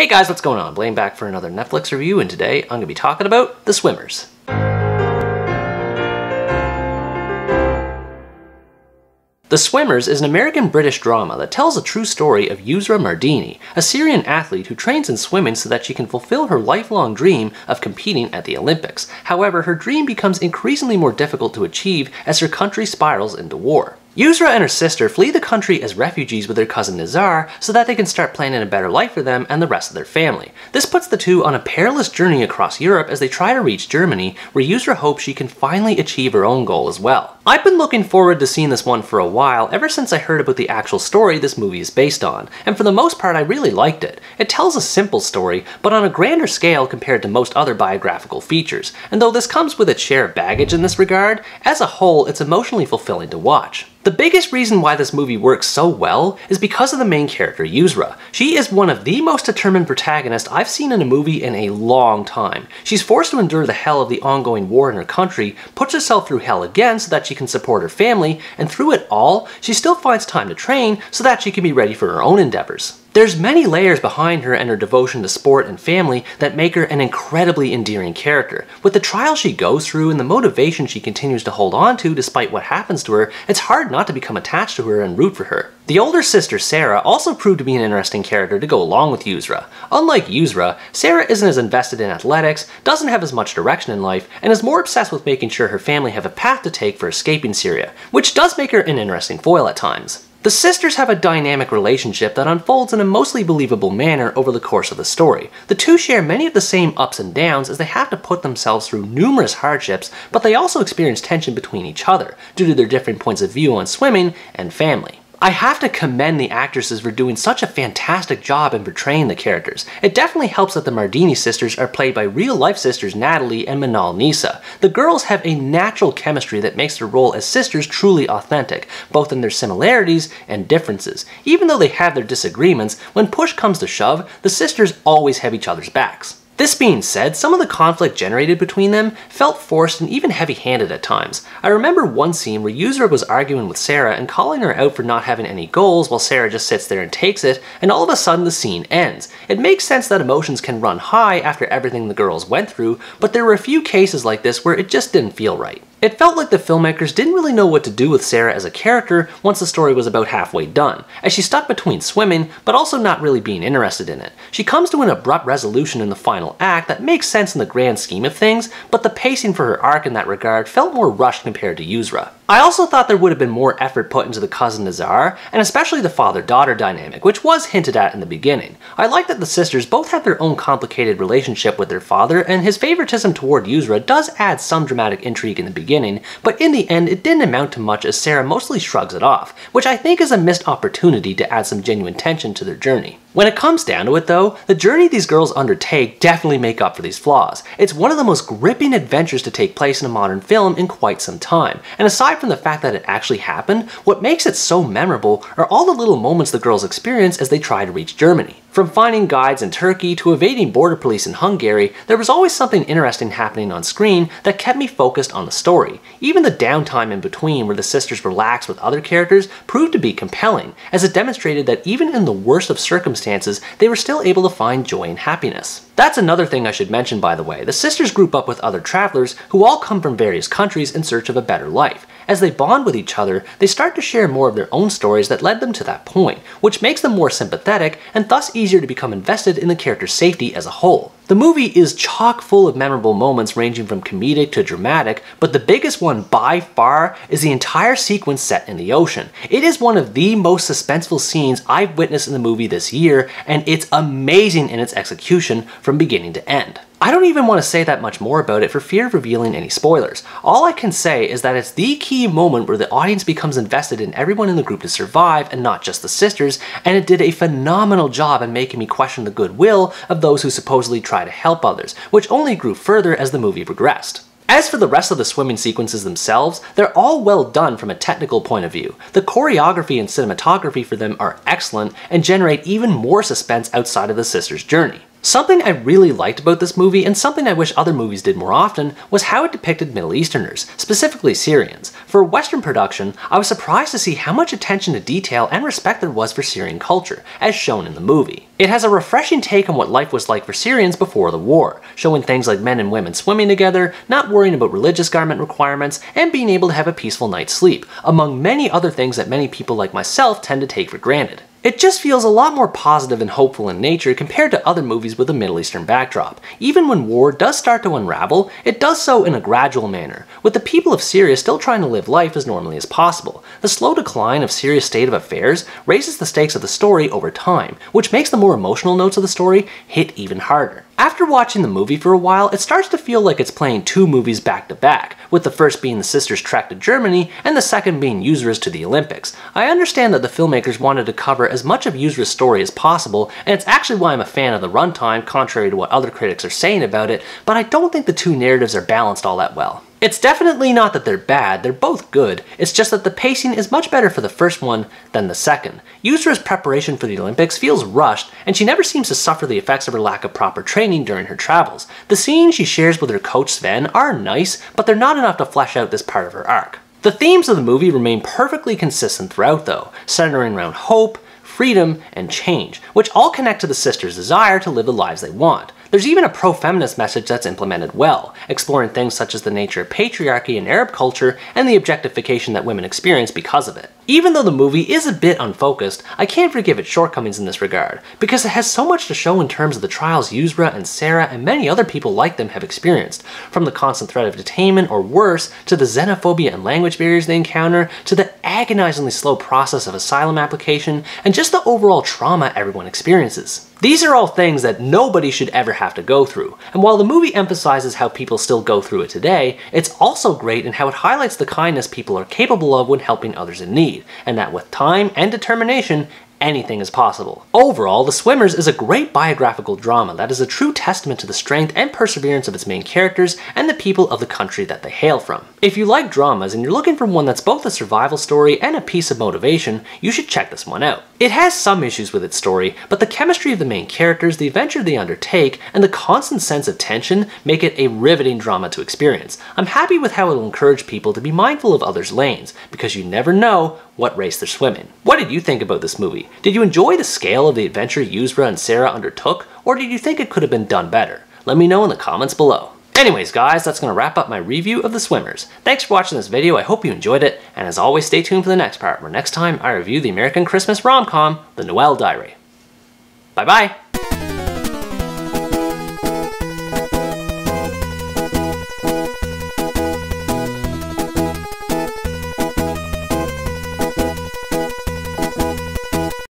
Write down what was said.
Hey guys, what's going on? Blaine back for another Netflix review, and today I'm going to be talking about The Swimmers. The Swimmers is an American-British drama that tells a true story of Yusra Mardini, a Syrian athlete who trains in swimming so that she can fulfill her lifelong dream of competing at the Olympics. However, her dream becomes increasingly more difficult to achieve as her country spirals into war. Yusra and her sister flee the country as refugees with their cousin Nizar so that they can start planning a better life for them and the rest of their family. This puts the two on a perilous journey across Europe as they try to reach Germany, where Yusra hopes she can finally achieve her own goal as well. I've been looking forward to seeing this one for a while, ever since I heard about the actual story this movie is based on, and for the most part I really liked it. It tells a simple story, but on a grander scale compared to most other biographical features, and though this comes with its share of baggage in this regard, as a whole it's emotionally fulfilling to watch. The biggest reason why this movie works so well is because of the main character, Yusra. She is one of the most determined protagonists I've seen in a movie in a long time. She's forced to endure the hell of the ongoing war in her country, puts herself through hell again so that she can support her family, and through it all, she still finds time to train so that she can be ready for her own endeavors. There's many layers behind her and her devotion to sport and family that make her an incredibly endearing character. With the trials she goes through and the motivation she continues to hold on to despite what happens to her, it's hard not to become attached to her and root for her. The older sister, Sarah, also proved to be an interesting character to go along with Yusra. Unlike Yusra, Sarah isn't as invested in athletics, doesn't have as much direction in life, and is more obsessed with making sure her family have a path to take for escaping Syria, which does make her an interesting foil at times. The sisters have a dynamic relationship that unfolds in a mostly believable manner over the course of the story. The two share many of the same ups and downs as they have to put themselves through numerous hardships, but they also experience tension between each other due to their different points of view on swimming and family. I have to commend the actresses for doing such a fantastic job in portraying the characters. It definitely helps that the Mardini sisters are played by real-life sisters Natalie and Manal Nisa. The girls have a natural chemistry that makes their role as sisters truly authentic, both in their similarities and differences. Even though they have their disagreements, when push comes to shove, the sisters always have each other's backs. This being said, some of the conflict generated between them felt forced and even heavy-handed at times. I remember one scene where Yusra was arguing with Sarah and calling her out for not having any goals while Sarah just sits there and takes it, and all of a sudden the scene ends. It makes sense that emotions can run high after everything the girls went through, but there were a few cases like this where it just didn't feel right. It felt like the filmmakers didn't really know what to do with Sarah as a character once the story was about halfway done, as she's stuck between swimming, but also not really being interested in it. She comes to an abrupt resolution in the final act that makes sense in the grand scheme of things, but the pacing for her arc in that regard felt more rushed compared to Yusra. I also thought there would have been more effort put into the cousin Nizar, and especially the father-daughter dynamic, which was hinted at in the beginning. I like that the sisters both have their own complicated relationship with their father, and his favoritism toward Yusra does add some dramatic intrigue in the beginning, but in the end it didn't amount to much as Sarah mostly shrugs it off, which I think is a missed opportunity to add some genuine tension to their journey. When it comes down to it though, the journey these girls undertake definitely make up for these flaws. It's one of the most gripping adventures to take place in a modern film in quite some time, and aside from the fact that it actually happened, what makes it so memorable are all the little moments the girls experience as they try to reach Germany. From finding guides in Turkey to evading border police in Hungary, there was always something interesting happening on screen that kept me focused on the story. Even the downtime in between where the sisters relax with other characters proved to be compelling, as it demonstrated that even in the worst of circumstances, they were still able to find joy and happiness. That's another thing I should mention, by the way. The sisters group up with other travelers who all come from various countries in search of a better life. As they bond with each other, they start to share more of their own stories that led them to that point, which makes them more sympathetic and thus easier to become invested in the character's safety as a whole. The movie is chock full of memorable moments ranging from comedic to dramatic, but the biggest one by far is the entire sequence set in the ocean. It is one of the most suspenseful scenes I've witnessed in the movie this year, and it's amazing in its execution from beginning to end. I don't even want to say that much more about it for fear of revealing any spoilers. All I can say is that it's the key moment where the audience becomes invested in everyone in the group to survive and not just the sisters, and it did a phenomenal job in making me question the goodwill of those who supposedly try to help others, which only grew further as the movie progressed. As for the rest of the swimming sequences themselves, they're all well done from a technical point of view. The choreography and cinematography for them are excellent and generate even more suspense outside of the sisters' journey. Something I really liked about this movie, and something I wish other movies did more often, was how it depicted Middle Easterners, specifically Syrians. For a Western production, I was surprised to see how much attention to detail and respect there was for Syrian culture, as shown in the movie. It has a refreshing take on what life was like for Syrians before the war, showing things like men and women swimming together, not worrying about religious garment requirements, and being able to have a peaceful night's sleep, among many other things that many people like myself tend to take for granted. It just feels a lot more positive and hopeful in nature compared to other movies with a Middle Eastern backdrop. Even when war does start to unravel, it does so in a gradual manner, with the people of Syria still trying to live life as normally as possible. The slow decline of Syria's state of affairs raises the stakes of the story over time, which makes the more emotional notes of the story hit even harder. After watching the movie for a while, it starts to feel like it's playing two movies back to back, with the first being the sisters' trek to Germany and the second being Yusra's to the Olympics. I understand that the filmmakers wanted to cover as much of Yusra's story as possible, and it's actually why I'm a fan of the runtime, contrary to what other critics are saying about it, but I don't think the two narratives are balanced all that well. It's definitely not that they're bad, they're both good, it's just that the pacing is much better for the first one than the second. Yusra's preparation for the Olympics feels rushed, and she never seems to suffer the effects of her lack of proper training during her travels. The scenes she shares with her coach Sven are nice, but they're not enough to flesh out this part of her arc. The themes of the movie remain perfectly consistent throughout though, centering around hope, freedom, and change, which all connect to the sisters' desire to live the lives they want. There's even a pro-feminist message that's implemented well, exploring things such as the nature of patriarchy in Arab culture and the objectification that women experience because of it. Even though the movie is a bit unfocused, I can't forgive its shortcomings in this regard, because it has so much to show in terms of the trials Yusra and Sarah and many other people like them have experienced, from the constant threat of detainment or worse, to the xenophobia and language barriers they encounter, to the agonizingly slow process of asylum application, and just the overall trauma everyone experiences. These are all things that nobody should ever have to go through, and while the movie emphasizes how people still go through it today, it's also great in how it highlights the kindness people are capable of when helping others in need, and that with time and determination, anything is possible. Overall, The Swimmers is a great biographical drama that is a true testament to the strength and perseverance of its main characters and the people of the country that they hail from. If you like dramas and you're looking for one that's both a survival story and a piece of motivation, you should check this one out. It has some issues with its story, but the chemistry of the main characters, the adventure they undertake, and the constant sense of tension make it a riveting drama to experience. I'm happy with how it'll encourage people to be mindful of others' lanes, because you never know what race they're swimming. What did you think about this movie? Did you enjoy the scale of the adventure Yusra and Sarah undertook, or did you think it could have been done better? Let me know in the comments below. Anyways guys, that's going to wrap up my review of The Swimmers. Thanks for watching this video, I hope you enjoyed it, and as always stay tuned for the next part, where next time I review the American Christmas rom-com, The Noel Diary. Bye bye!